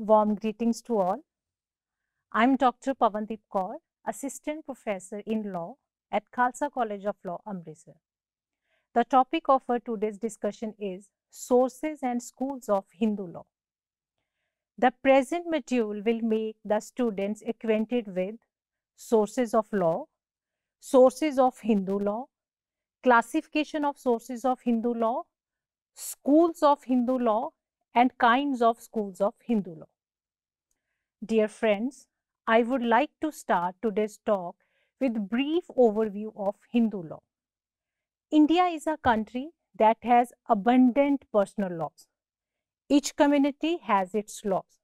Warm greetings to all. I'm Dr. Pavandeep Kaur, Assistant Professor in Law at Khalsa College of Law, Amritsar. The topic of our today's discussion is Sources and Schools of Hindu Law. The present module will make the students acquainted with sources of law, sources of Hindu law, classification of sources of Hindu law, schools of Hindu law, and kinds of schools of Hindu law. Dear friends, I would like to start today's talk with brief overview of Hindu law. India is a country that has abundant personal laws. Each community has its laws.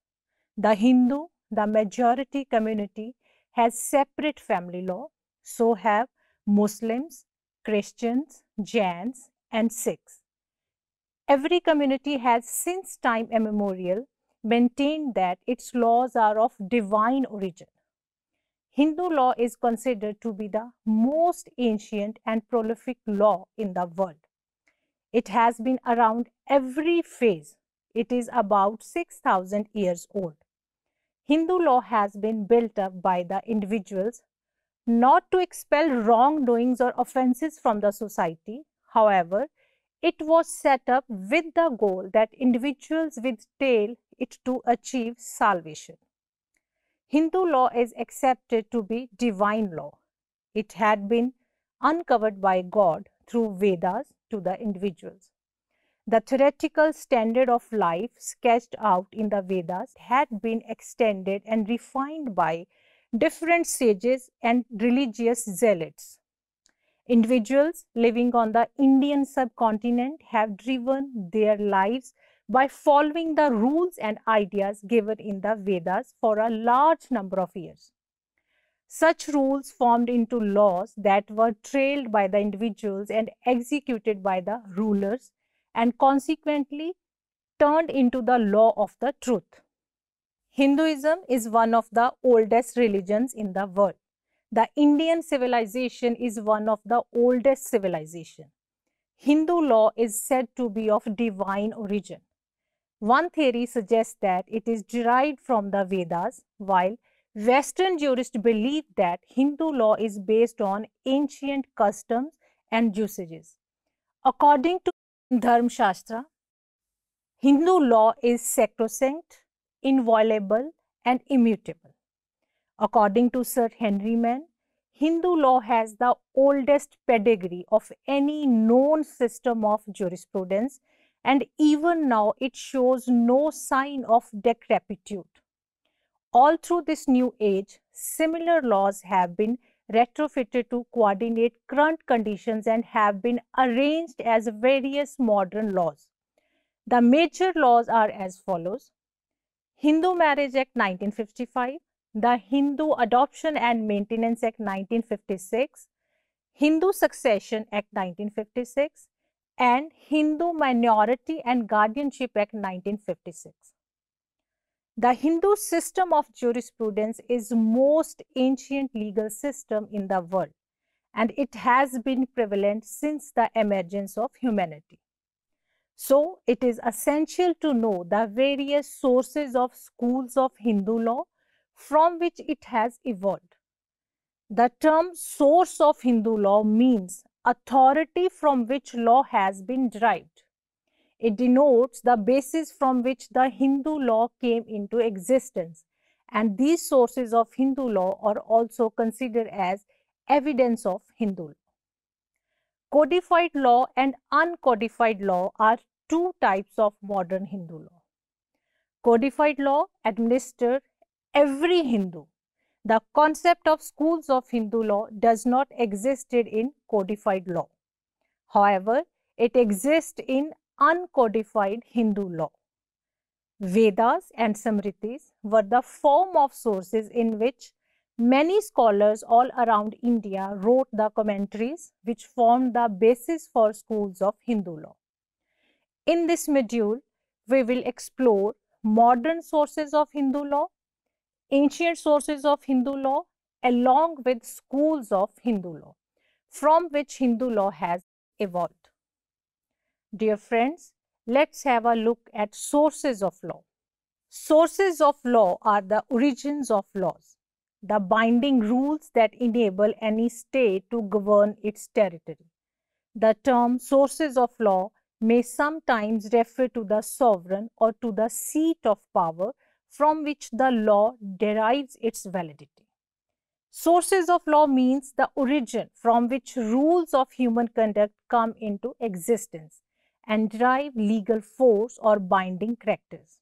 The Hindu, the majority community, has separate family law. So have Muslims, Christians, Jains, and Sikhs. Every community has since time immemorial maintained that its laws are of divine origin. Hindu law is considered to be the most ancient and prolific law in the world. It has been around every phase. It is about 6,000 years old. Hindu law has been built up by the individuals not to expel wrongdoings or offenses from the society. However, it was set up with the goal that individuals withhold it to achieve salvation. Hindu law is accepted to be divine law. It had been uncovered by God through Vedas to the individuals. The theoretical standard of life sketched out in the Vedas had been extended and refined by different sages and religious zealots. Individuals living on the Indian subcontinent have driven their lives by following the rules and ideas given in the Vedas for a large number of years. Such rules formed into laws that were trailed by the individuals and executed by the rulers, and consequently turned into the law of the truth. Hinduism is one of the oldest religions in the world. The Indian civilization is one of the oldest civilizations. Hindu law is said to be of divine origin. One theory suggests that it is derived from the Vedas, while Western jurists believe that Hindu law is based on ancient customs and usages. According to Dharma Shastra, Hindu law is sacrosanct, inviolable, and immutable. According to Sir Henry Mann, Hindu law has the oldest pedigree of any known system of jurisprudence, and even now it shows no sign of decrepitude. All through this new age, similar laws have been retrofitted to coordinate current conditions and have been arranged as various modern laws. The major laws are as follows: Hindu Marriage Act 1955, the Hindu Adoption and Maintenance Act 1956, Hindu Succession Act 1956, and Hindu Minority and Guardianship Act 1956. The Hindu system of jurisprudence is most ancient legal system in the world, and it has been prevalent since the emergence of humanity. So, it is essential to know the various sources of schools of Hindu law from which it has evolved. The term source of Hindu law means authority from which law has been derived. It denotes the basis from which the Hindu law came into existence, and these sources of Hindu law are also considered as evidence of Hindu law. Codified law and uncodified law are two types of modern Hindu law. Codified law administered every Hindu. The concept of schools of Hindu law does not exist in codified law. However, it exists in uncodified Hindu law. Vedas and Smritis were the form of sources in which many scholars all around India wrote the commentaries which formed the basis for schools of Hindu law. In this module, we will explore modern sources of Hindu law, ancient sources of Hindu law, along with schools of Hindu law, from which Hindu law has evolved. Dear friends, let's have a look at sources of law. Sources of law are the origins of laws, the binding rules that enable any state to govern its territory. The term sources of law may sometimes refer to the sovereign or to the seat of power from which the law derives its validity. Sources of law means the origin from which rules of human conduct come into existence and derive legal force or binding characters.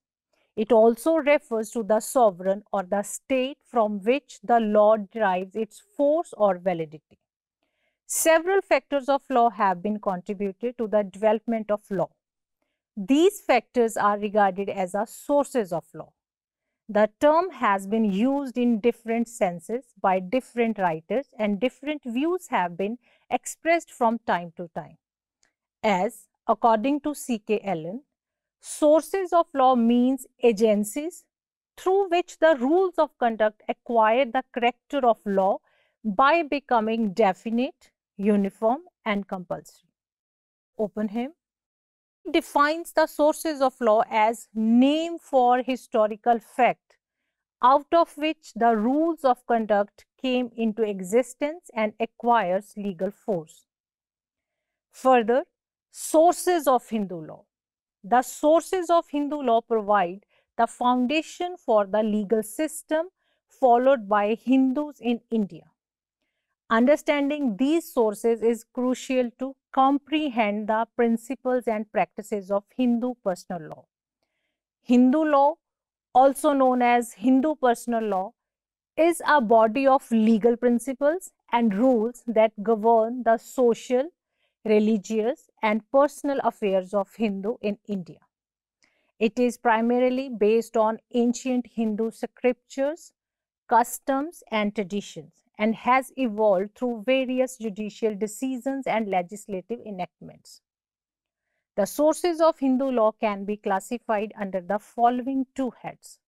It also refers to the sovereign or the state from which the law derives its force or validity. Several factors of law have been contributed to the development of law. These factors are regarded as the sources of law. The term has been used in different senses by different writers, and different views have been expressed from time to time. As, according to C.K. Allen, sources of law means agencies through which the rules of conduct acquire the character of law by becoming definite, uniform, and compulsory. Open him. He defines the sources of law as name for historical fact out of which the rules of conduct came into existence and acquires legal force. Further, sources of Hindu law. The sources of Hindu law provide the foundation for the legal system followed by Hindus in India. Understanding these sources is crucial to comprehend the principles and practices of Hindu personal law. Hindu law, also known as Hindu personal law, is a body of legal principles and rules that govern the social, religious, and personal affairs of Hindu in India. It is primarily based on ancient Hindu scriptures, customs, and traditions, and has evolved through various judicial decisions and legislative enactments. The sources of Hindu law can be classified under the following two heads.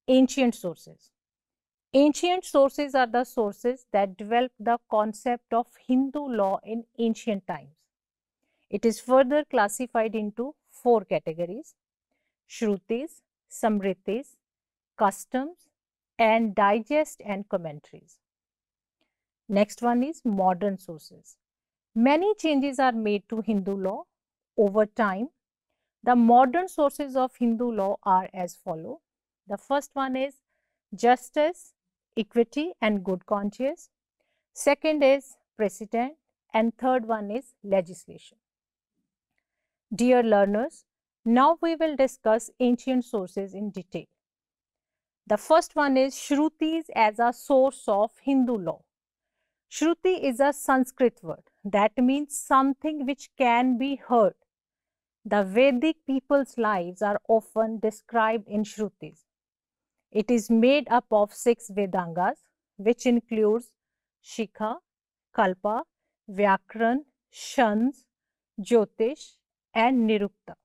Ancient sources. Ancient sources are the sources that developed the concept of Hindu law in ancient times. It is further classified into four categories: Shrutis, Samritis, customs, and digest and commentaries. Next one is modern sources. Many changes are made to Hindu law over time. The modern sources of Hindu law are as follows. The first one is justice, equity, and good conscience. Second is precedent, and third one is legislation. Dear learners, now we will discuss ancient sources in detail. The first one is Shrutis as a source of Hindu law. Shruti is a Sanskrit word that means something which can be heard. The Vedic people's lives are often described in Shrutis. It is made up of 6 Vedangas, which includes Shikha, Kalpa, Vyakran, Shans, Jyotish, and Nirukta,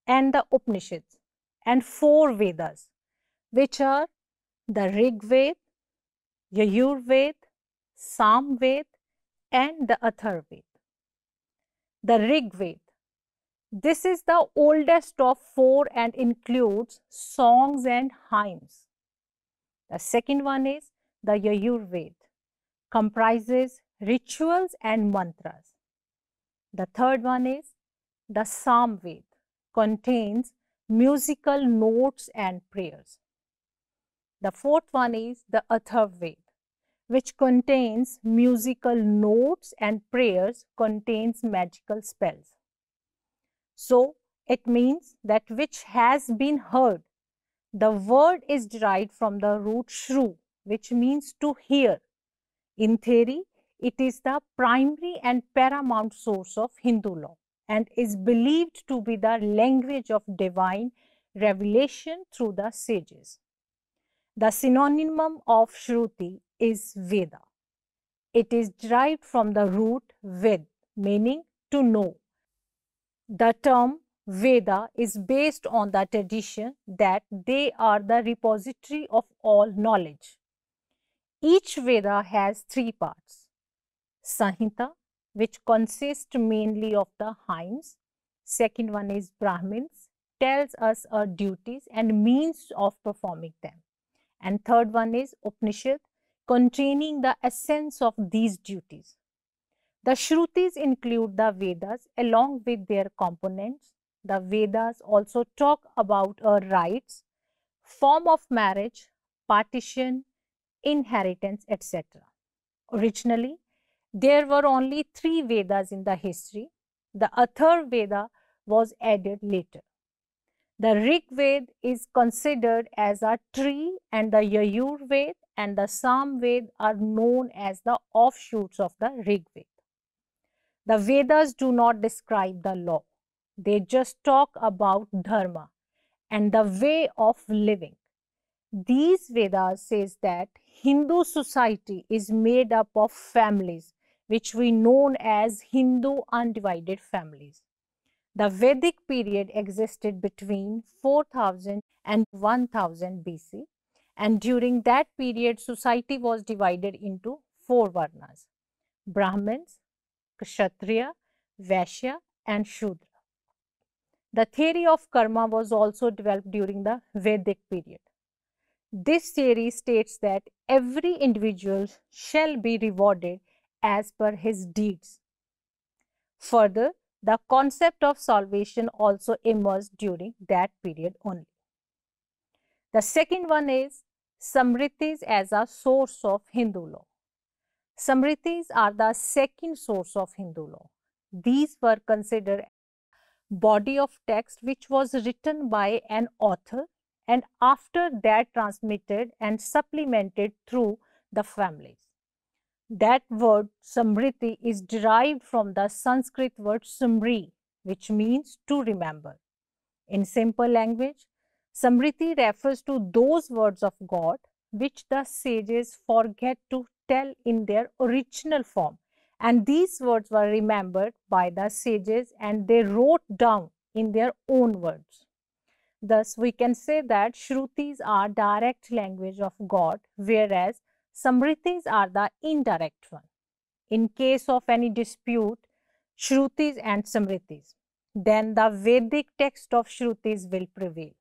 and the Upanishads, and 4 Vedas, which are the Rig Veda, Yajur Veda, Sam Veda, and the Atharva Veda. The Rig Veda. This is the oldest of 4 and includes songs and hymns. The second one is the Yajur Veda, comprises rituals and mantras. The third one is the Sam Veda, contains musical notes and prayers. The fourth one is the Atharva Veda, which contains musical notes and prayers, contains magical spells. So, it means that which has been heard. The word is derived from the root shru, which means to hear. In theory, it is the primary and paramount source of Hindu law and is believed to be the language of divine revelation through the sages. The synonym of Shruti is Veda. It is derived from the root Ved, meaning to know. The term Veda is based on the tradition that they are the repository of all knowledge. Each Veda has 3 parts. Sanhita, which consists mainly of the hymns. Second one is Brahmins, tells us our duties and means of performing them. And third one is Upanishad, containing the essence of these duties. The Shrutis include the Vedas along with their components. The Vedas also talk about our rights, form of marriage, partition, inheritance, etc. Originally, there were only 3 Vedas in the history. The Atharva Veda was added later. The Rig Veda is considered as a tree, and the Yajur Veda and the Sam Veda are known as the offshoots of the Rig Veda. The Vedas do not describe the law. They just talk about dharma and the way of living. These Vedas says that Hindu society is made up of families, which we know as Hindu undivided families. The Vedic period existed between 4000 and 1000 BC, and during that period, society was divided into 4 Varnas: Brahmins, Kshatriya, Vaishya, and Shudra. The theory of karma was also developed during the Vedic period. This theory states that every individual shall be rewarded as per his deeds. Further, the concept of salvation also emerged during that period only. The second one is Samritis as a source of Hindu law. Samritis are the second source of Hindu law. These were considered body of text which was written by an author and after that transmitted and supplemented through the families. That word Samriti is derived from the Sanskrit word Samri, which means to remember. In simple language, Samriti refers to those words of God which the sages forget to tell in their original form, and these words were remembered by the sages and they wrote down in their own words. Thus, we can say that Shrutis are direct language of God, whereas Samritis are the indirect one. In case of any dispute, Shrutis and Samritis, then the Vedic text of Shrutis will prevail.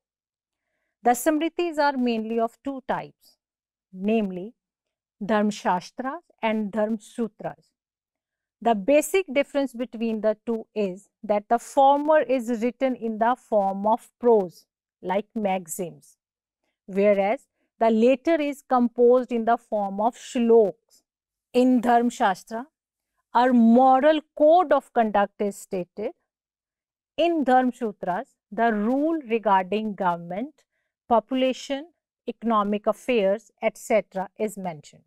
The Samritis are mainly of 2 types, namely Dharma Shastras and Dharma Sutras. The basic difference between the two is that the former is written in the form of prose, like maxims, whereas the later is composed in the form of shlokas. In Dharma Shastra, our moral code of conduct is stated. In Dharma Sutras, the rule regarding government, population, economic affairs, etc. is mentioned.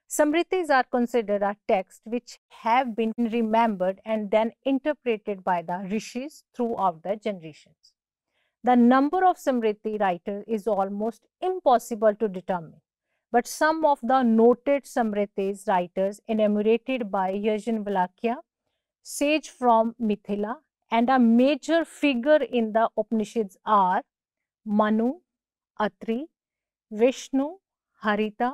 Samritis are considered a text which have been remembered and then interpreted by the rishis throughout the generations. The number of Samriti writers is almost impossible to determine, but some of the noted Samritis writers enumerated by Yajnavalkya, sage from Mithila, and a major figure in the Upanishads are Manu, Atri, Vishnu, Harita,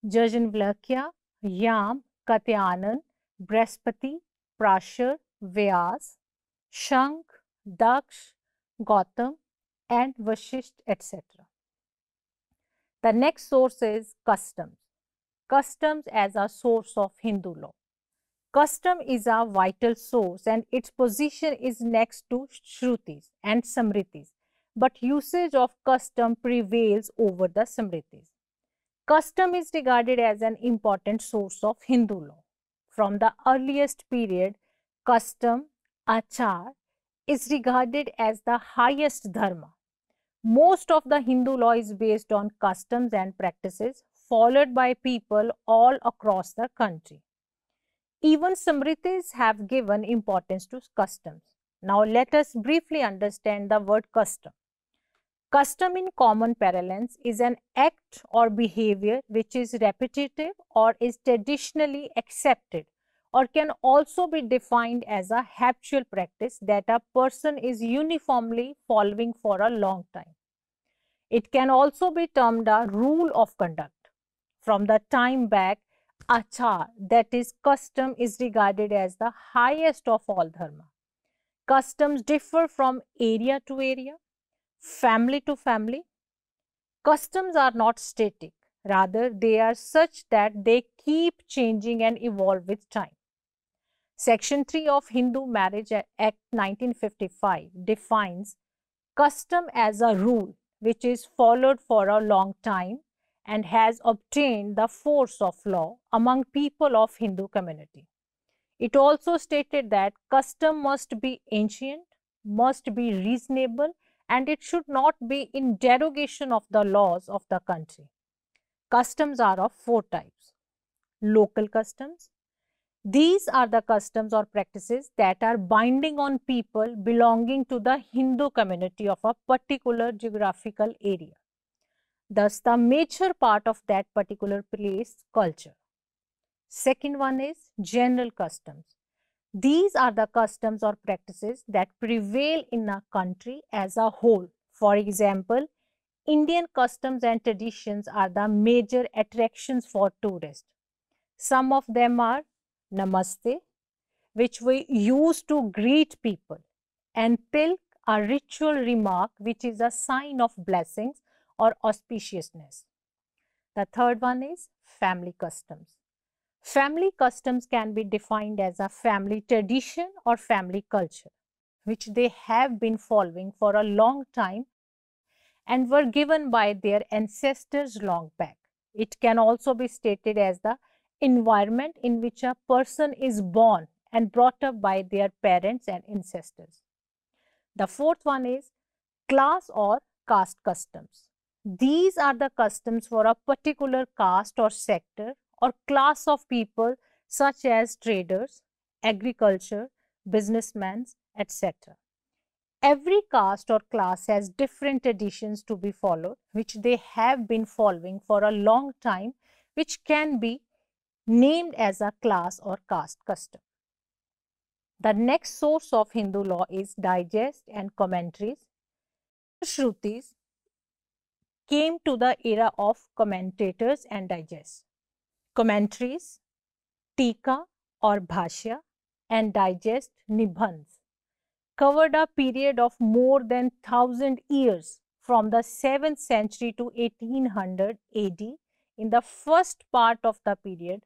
Yajnavalkya, Yam, Katyayanan, Brihaspati, Prashar, Vyas, Shank, Daksh, Gautam, and Vashisht, etc. The next source is customs. Customs as a source of Hindu law. Custom is a vital source and its position is next to Shrutis and Samritis, but usage of custom prevails over the Samritis. Custom is regarded as an important source of Hindu law. From the earliest period, custom, achar, is regarded as the highest dharma. Most of the Hindu law is based on customs and practices followed by people all across the country. Even Samritis have given importance to customs. Now let us briefly understand the word custom. Custom in common parlance is an act or behavior which is repetitive or is traditionally accepted, or can also be defined as a habitual practice that a person is uniformly following for a long time. It can also be termed a rule of conduct. From the time back, achar, that is custom, is regarded as the highest of all dharma. Customs differ from area to area, family to family. Customs are not static, rather, they are such that they keep changing and evolve with time. Section 3 of Hindu Marriage Act 1955 defines custom as a rule which is followed for a long time and has obtained the force of law among people of Hindu community. It also stated that custom must be ancient, must be reasonable, and it should not be in derogation of the laws of the country. Customs are of four types. Local customs. These are the customs or practices that are binding on people belonging to the Hindu community of a particular geographical area. Thus, the major part of that particular place culture. Second one is general customs. These are the customs or practices that prevail in a country as a whole. For example, Indian customs and traditions are the major attractions for tourists. Some of them are Namaste, which we use to greet people, and Tilk, a ritual remark which is a sign of blessings or auspiciousness. The third one is family customs. Family customs can be defined as a family tradition or family culture, which they have been following for a long time and were given by their ancestors long back. It can also be stated as the environment in which a person is born and brought up by their parents and ancestors. The fourth one is class or caste customs. These are the customs for a particular caste or sector or class of people such as traders, agriculture, businessmen, etc. Every caste or class has different traditions to be followed, which they have been following for a long time, which can be named as a class or caste custom. The next source of Hindu law is digest and commentaries. Shrutis came to the era of commentators and digests. Commentaries, tika or bhashya, and digest nibandhs covered a period of more than 1000 years from the 7th century to 1800 AD. In the first part of the period,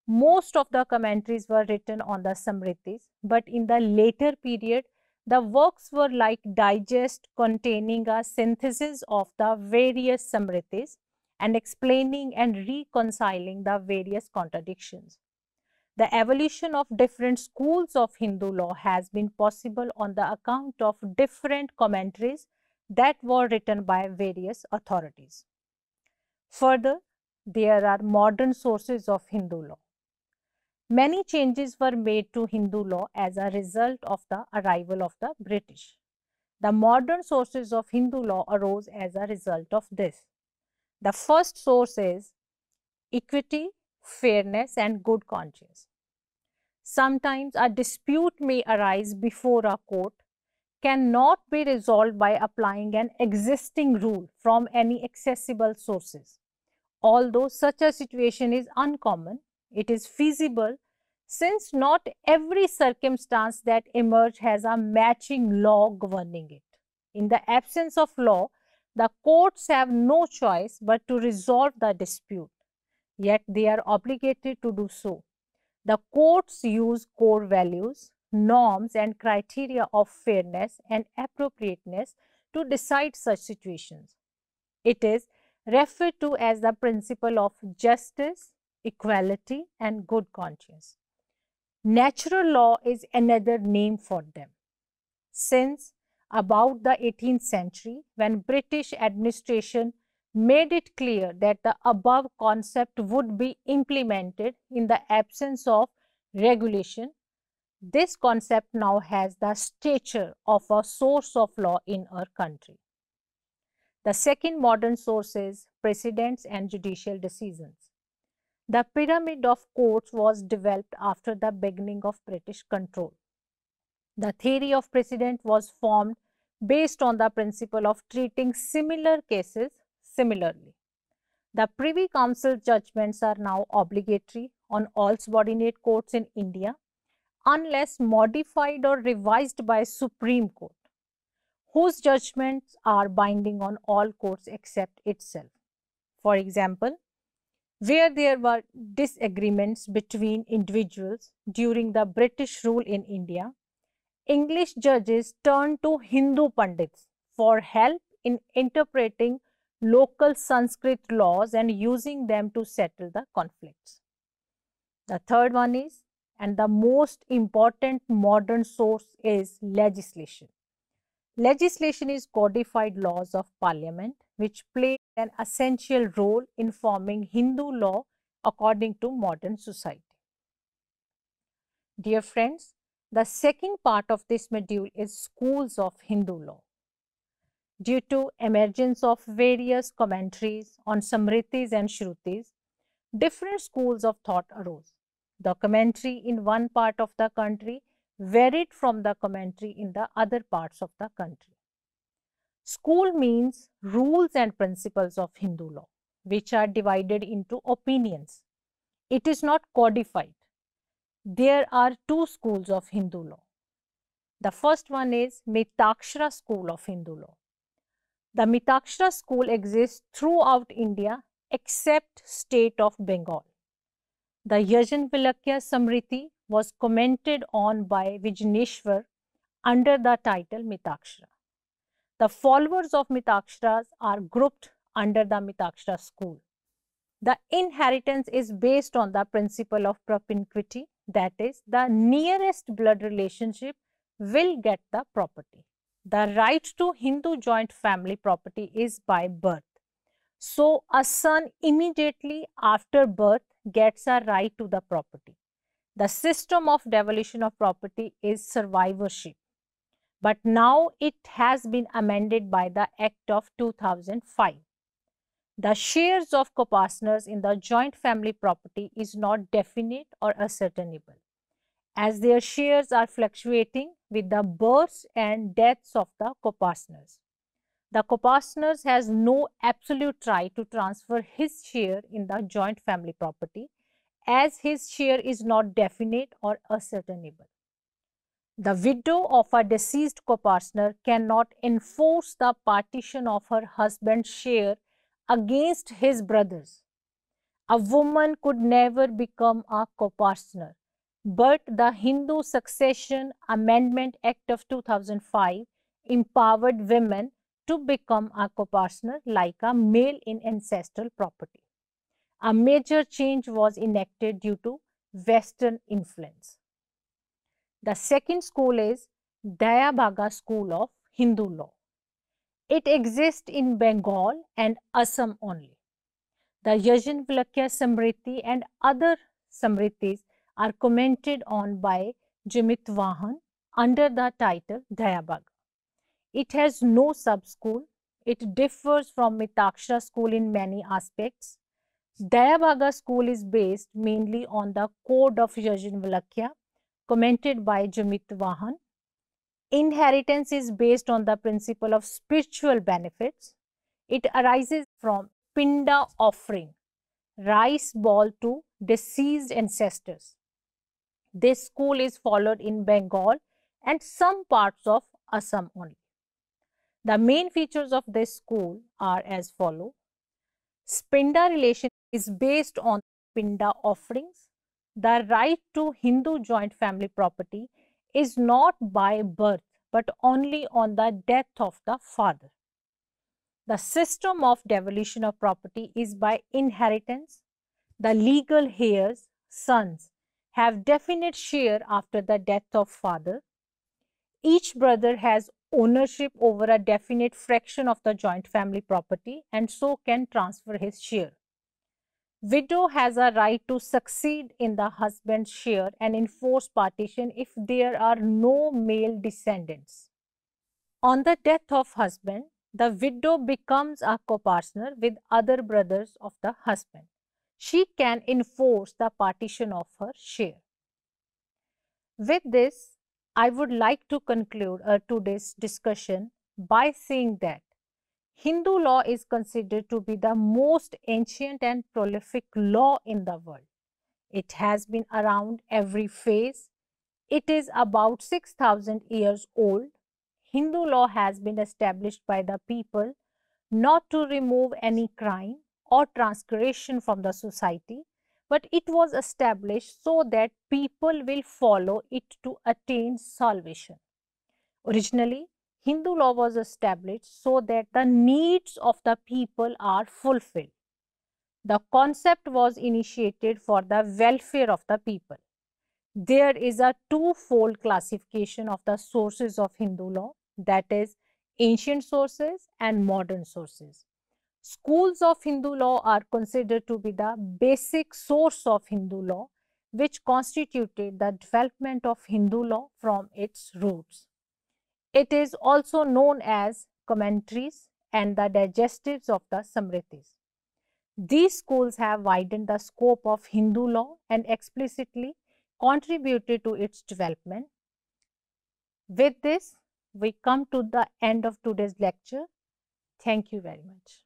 most of the commentaries were written on the Samritis, but in the later period, the works were like digest containing a synthesis of the various Samritis and explaining and reconciling the various contradictions. The evolution of different schools of Hindu law has been possible on the account of different commentaries that were written by various authorities. Further, there are modern sources of Hindu law. Many changes were made to Hindu law as a result of the arrival of the British. The modern sources of Hindu law arose as a result of this. The first source is equity, fairness, and good conscience. Sometimes a dispute may arise before a court, cannot be resolved by applying an existing rule from any accessible sources. Although such a situation is uncommon, it is feasible since not every circumstance that emerges has a matching law governing it. In the absence of law, the courts have no choice but to resolve the dispute, yet they are obligated to do so. The courts use core values, norms, and criteria of fairness and appropriateness to decide such situations. It is referred to as the principle of justice, equality, and good conscience. Natural law is another name for them. Since about the 18th century, when British administration made it clear that the above concept would be implemented in the absence of regulation, this concept now has the stature of a source of law in our country. The second modern source is precedents and judicial decisions. The pyramid of courts was developed after the beginning of British control. The theory of precedent was formed based on the principle of treating similar cases similarly. The Privy Council judgments are now obligatory on all subordinate courts in India. unless modified or revised by Supreme Court, whose judgments are binding on all courts except itself. For example, where there were disagreements between individuals during the British rule in India, English judges turned to Hindu Pandits for help in interpreting local Sanskrit laws and using them to settle the conflicts. The third one is, and the most important modern source is legislation. Legislation is codified laws of parliament which play an essential role in forming Hindu law according to modern society. Dear friends, the second part of this module is schools of Hindu law. Due to emergence of various commentaries on Samritis and Shrutis, different schools of thought arose. The commentary in one part of the country varied from the commentary in the other parts of the country. School means rules and principles of Hindu law, which are divided into opinions. It is not codified. There are two schools of Hindu law. The first one is Mitakshara school of Hindu law. The Mitakshara school exists throughout India except state of Bengal. The Yajnavalkya Samriti was commented on by Vijneshwar under the title Mitakshara. The followers of Mitaksharas are grouped under the Mitakshara school. The inheritance is based on the principle of propinquity, that is, the nearest blood relationship will get the property. The right to Hindu joint family property is by birth. So, a son immediately after birth gets a right to the property. The system of devolution of property is survivorship. But now it has been amended by the Act of 2005. The shares of co-partners in the joint family property is not definite or ascertainable, as their shares are fluctuating with the births and deaths of the co-partners. The co-partner has no absolute right to transfer his share in the joint family property, as his share is not definite or ascertainable. The widow of a deceased co-partner cannot enforce the partition of her husband's share against his brothers. A woman could never become a co-partner, but the Hindu Succession Amendment Act of 2005 empowered women to become a co-partner like a male in ancestral property. A major change was enacted due to Western influence. The second school is Dayabhaga school of Hindu law. It exists in Bengal and Assam only. The Yajnavalkya Samriti and other Samritis are commented on by Jimit Vahan under the title Dayabhaga. It has no sub-school. It differs from Mitakshara school in many aspects. Dayabhaga school is based mainly on the Code of Yajnavalkya, commented by Jimit Vahan. Inheritance is based on the principle of spiritual benefits. It arises from Pinda offering, rice ball to deceased ancestors. This school is followed in Bengal and some parts of Assam only. The main features of this school are as follows. Spinda relation is based on Pinda offerings. The right to Hindu joint family property is not by birth but only on the death of the father. The system of devolution of property is by inheritance. The legal heirs, sons, have definite share after the death of father. Each brother has ownership over a definite fraction of the joint family property and so can transfer his share. Widow has a right to succeed in the husband's share and enforce partition if there are no male descendants. On the death of husband, the widow becomes a co-partner with other brothers of the husband. She can enforce the partition of her share. With this, I would like to conclude today's discussion by saying that Hindu law is considered to be the most ancient and prolific law in the world. It has been around every phase. It is about 6,000 years old. Hindu law has been established by the people not to remove any crime or transgression from the society, but it was established so that people will follow it to attain salvation. Originally, Hindu law was established so that the needs of the people are fulfilled. The concept was initiated for the welfare of the people. There is a twofold classification of the sources of Hindu law, that is, ancient sources and modern sources. Schools of Hindu law are considered to be the basic source of Hindu law, which constituted the development of Hindu law from its roots. It is also known as commentaries and the digestives of the Smritis. These schools have widened the scope of Hindu law and explicitly contributed to its development. With this, we come to the end of today's lecture. Thank you very much.